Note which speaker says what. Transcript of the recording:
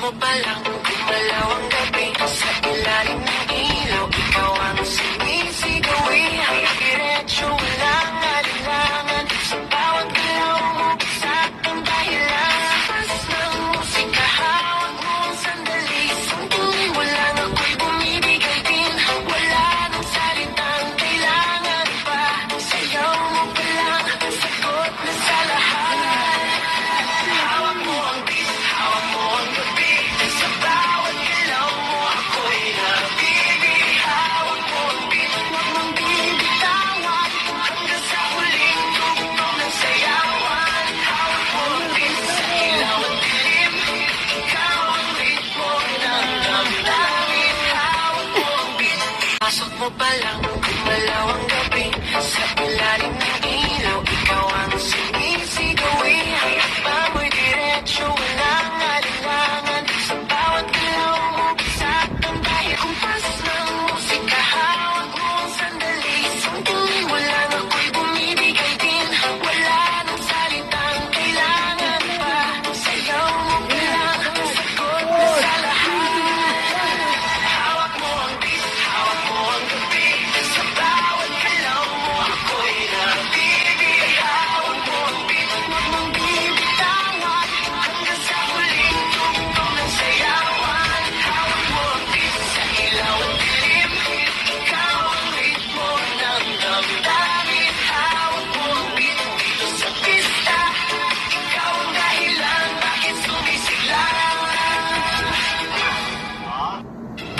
Speaker 1: mo pa lang, gumalaw ang gabi. Sa ilalim ng ilaw, ikaw ang sinisigawi. Diretso walang alinlangan, sa bawat galaw mo, saktang dahilan. Pas ng musika, hawak mo ang sandali. Sandali, wala na ako'y bumibigay din. Wala nang salitang kailangan pa. Sayaw mo pa lang, sagot na sa lahat. Hawak mo ang beat, hawak mo ang gabi. Sa bawat galaw mo, ako'y nabibig. Hawak mo ang beat, huwag mong bibitawan. Hanggang sa huling tugtog ng sayawan. Hawak mo ang beat, sa ilaw at dilim. Ikaw ang ritmo ng damdamin. Hawak mo ang beat, pasok mo pa lang, gumalaw ang gabi. Sa ilalim ng ilaw, ikaw